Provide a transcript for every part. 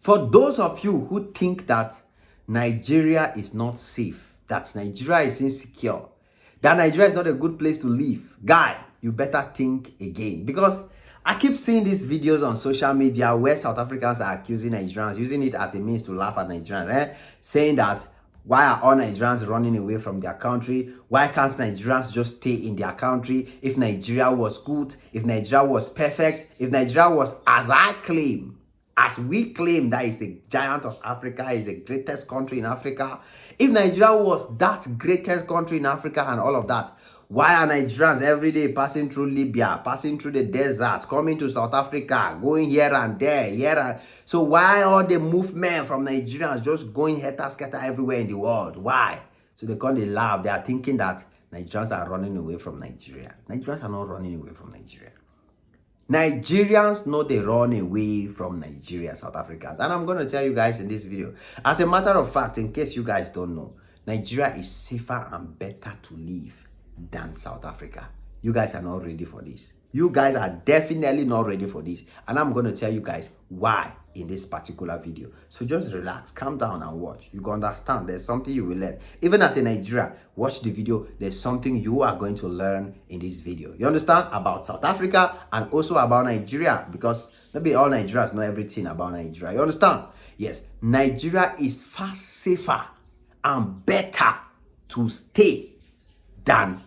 For those of you who think that Nigeria is not safe, that Nigeria is insecure, that Nigeria is not a good place to live, guy, you better think again. Because I keep seeing these videos on social media where South Africans are accusing Nigerians, using it as a means to laugh at Nigerians, saying that why are all Nigerians running away from their country? Why can't Nigerians just stay in their country? If Nigeria was good, if Nigeria was perfect, if Nigeria was as I claim, as we claim that is a giant of Africa, is the greatest country in Africa. If Nigeria was that greatest country in Africa and all of that, why are Nigerians every day passing through Libya, passing through the desert, coming to South Africa, going here and there, so why all the movement from Nigerians just going helter-skelter everywhere in the world? Why? So they laugh. They are thinking that Nigerians are running away from Nigeria. Nigerians are not running away from Nigeria. Nigerians know they run away from Nigeria, South Africans. And I'm going to tell you guys in this video. As a matter of fact, in case you guys don't know, Nigeria is safer and better to live than South Africa. You guys are not ready for this. You guys are definitely not ready for this. And I'm going to tell you guys why in this particular video. So just relax, calm down and watch. You can understand there's something you will learn. Even as a Nigerian, watch the video. There's something you are going to learn in this video. You understand? About South Africa and also about Nigeria. Because maybe all Nigerians know everything about Nigeria. You understand? Yes, Nigeria is far safer and better to stay than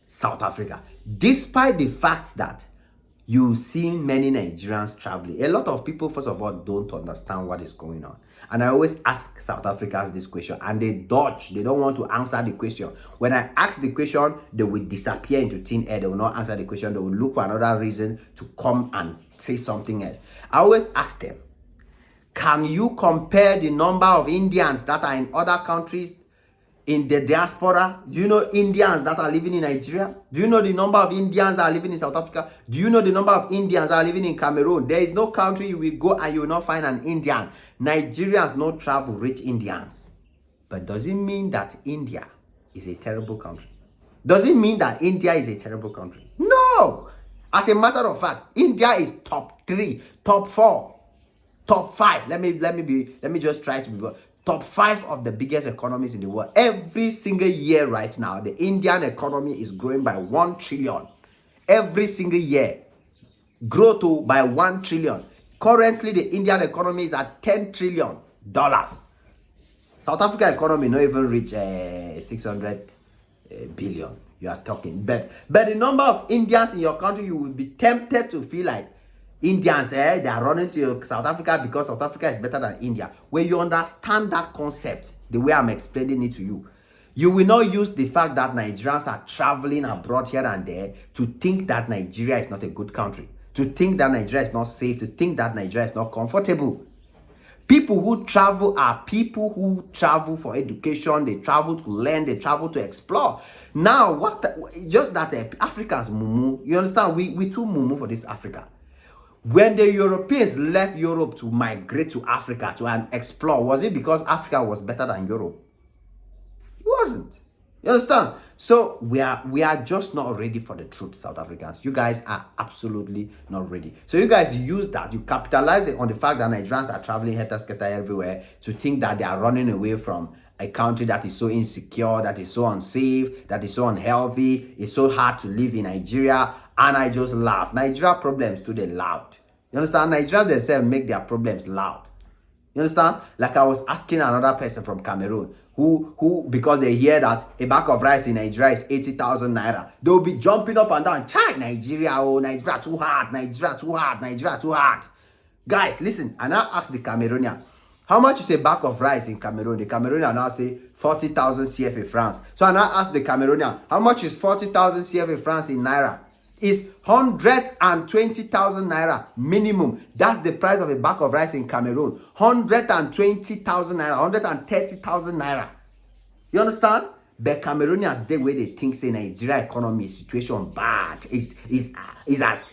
South Africa, despite the fact that you see many Nigerians traveling. A lot of people, first of all, don't understand what is going on. And I always ask South Africans this question, and they dodge. They don't want to answer the question. When I ask the question, they will disappear into thin air. They will not answer the question. They will look for another reason to come and say something else. I always ask them, can you compare the number of Indians that are in other countries in the diaspora? Do you know Indians that are living in Nigeria? Do you know the number of Indians that are living in South Africa? Do you know the number of Indians that are living in Cameroon? There is no country you will go and you will not find an Indian. Nigerians no travel rich Indians. But does it mean that India is a terrible country? Does it mean that India is a terrible country? No! As a matter of fact, India is top 3, top 4, top 5. Let me just try to be top 5 of the biggest economies in the world. Every single year right now, the Indian economy is growing by 1 trillion. Every single year, grow to by 1 trillion. Currently, the Indian economy is at $10 trillion. South Africa economy not even reach 600 billion. You are talking. But the number of Indians in your country, you will be tempted to feel like Indians, they are running to South Africa because South Africa is better than India. When you understand that concept, the way I'm explaining it to you, you will not use the fact that Nigerians are traveling abroad here and there to think that Nigeria is not a good country, to think that Nigeria is not safe, to think that Nigeria is not comfortable. People who travel are people who travel for education, they travel to learn, they travel to explore. Now, Africans mumu, you understand? We too mumu for this Africa. When the Europeans left Europe to migrate to Africa to explore, was it because Africa was better than Europe? It wasn't. You understand? So we are just not ready for the truth, South Africans. You guys are absolutely not ready. So you guys use that. You capitalize on the fact that Nigerians are traveling helter-skelter everywhere to think that they are running away from a country that is so insecure, that is so unsafe, that is so unhealthy. It's so hard to live in Nigeria. And I just laugh. Nigeria problems too, they loud. You understand? Nigerians themselves make their problems loud. You understand? Like I was asking another person from Cameroon who because they hear that a bag of rice in Nigeria is 80,000 naira, they'll be jumping up and down. Chai, Nigeria, oh, Nigeria too hard, Nigeria too hard, Nigeria too hard. Guys, listen, and I asked the Cameroonian, how much is a bag of rice in Cameroon? The Cameroonian now say 40,000 CFA francs. So I now asked the Cameroonian, how much is 40,000 CFA francs in naira? Is 120,000 naira minimum. That's the price of a bag of rice in Cameroon. 120,000 naira, 130,000 naira. You understand? The Cameroonians, the way they think, say Nigeria economy situation bad. Is as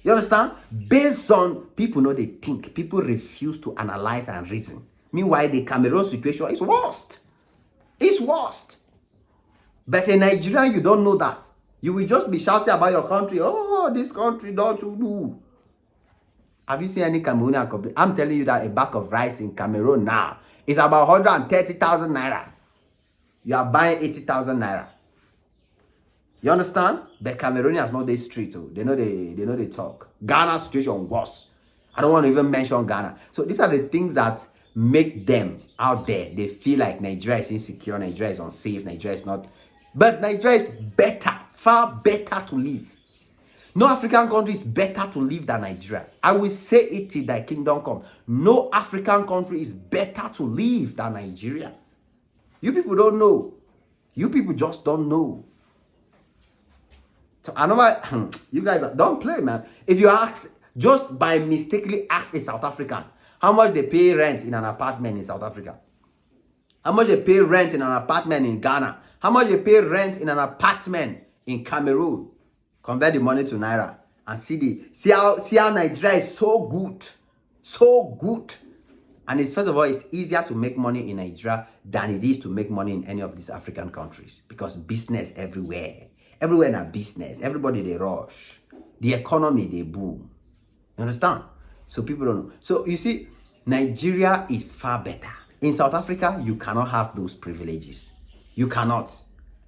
You understand? Based on people know they think. People refuse to analyze and reason. Meanwhile, the Cameroon situation is worst. It's worst. But in Nigeria, you don't know that. You will just be shouting about your country. Oh, this country don't you do. Have you seen any Cameroonian complain? I'm telling you that a bag of rice in Cameroon now is about 130,000 naira. You are buying 80,000 naira. You understand? But Cameroonians know they street too. They know they talk. Ghana situation worse. I don't want to even mention Ghana. So these are the things that make them out there. They feel like Nigeria is insecure, Nigeria is unsafe, Nigeria is not. But Nigeria is better, far better to live. No African country is better to live than Nigeria. I will say it till thy kingdom come. No African country is better to live than Nigeria. You people don't know. You people just don't know. So I know you guys don't play, man. If you ask, just by mistakenly ask a South African how much they pay rent in an apartment in South Africa, how much they pay rent in an apartment in Ghana, how much they pay rent in an apartment in Cameroon, convert the money to naira and see how Nigeria is so good. And it's, first of all, it's easier to make money in Nigeria than it is to make money in any of these African countries, because business everywhere in a business, everybody they rush, the economy they boom. You understand? So people don't know. So you see, Nigeria is far better. In South Africa, you cannot have those privileges. You cannot.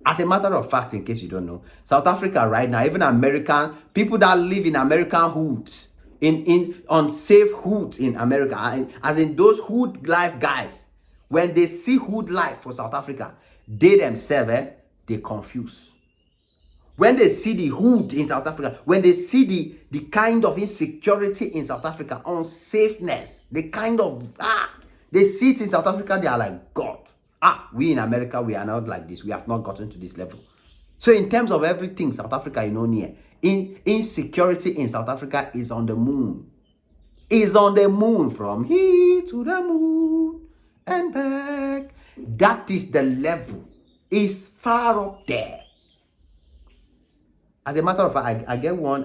As a matter of fact, in case you don't know, South Africa right now, even American people that live in American hoods, in unsafe hoods in America, as in those hood life guys, when they see hood life for South Africa, they themselves, they confuse. When they see the hood in South Africa, when they see the kind of insecurity in South Africa, unsafeness, the kind of, they see it in South Africa, they are like, God, we in America, we are not like this. We have not gotten to this level. So in terms of everything, South Africa, near. Insecurity in South Africa is on the moon. Is on the moon, from here to the moon and back. That is the level. It's far up there. As a matter of fact, I get one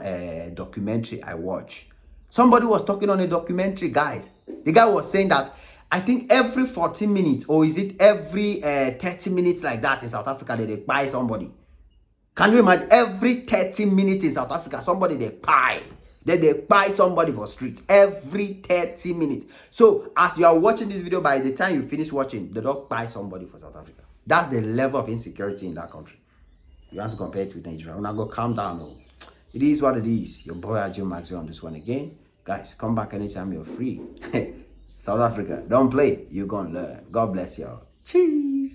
documentary I watch. Somebody was talking on a documentary, guys. The guy was saying that I think every 14 minutes, or is it every 30 minutes like that in South Africa, they buy somebody. Can you imagine? Every 30 minutes in South Africa, somebody they buy. They buy somebody for street. Every 30 minutes. So as you are watching this video, by the time you finish watching, they don't buy somebody for South Africa. That's the level of insecurity in that country. You want to compare it with Nigeria. When I go, calm down. Oh. It is what it is. Your boy Ajay Maxwell on this one again. Guys, come back anytime you're free. South Africa, don't play. You're going to learn. God bless y'all. Cheers.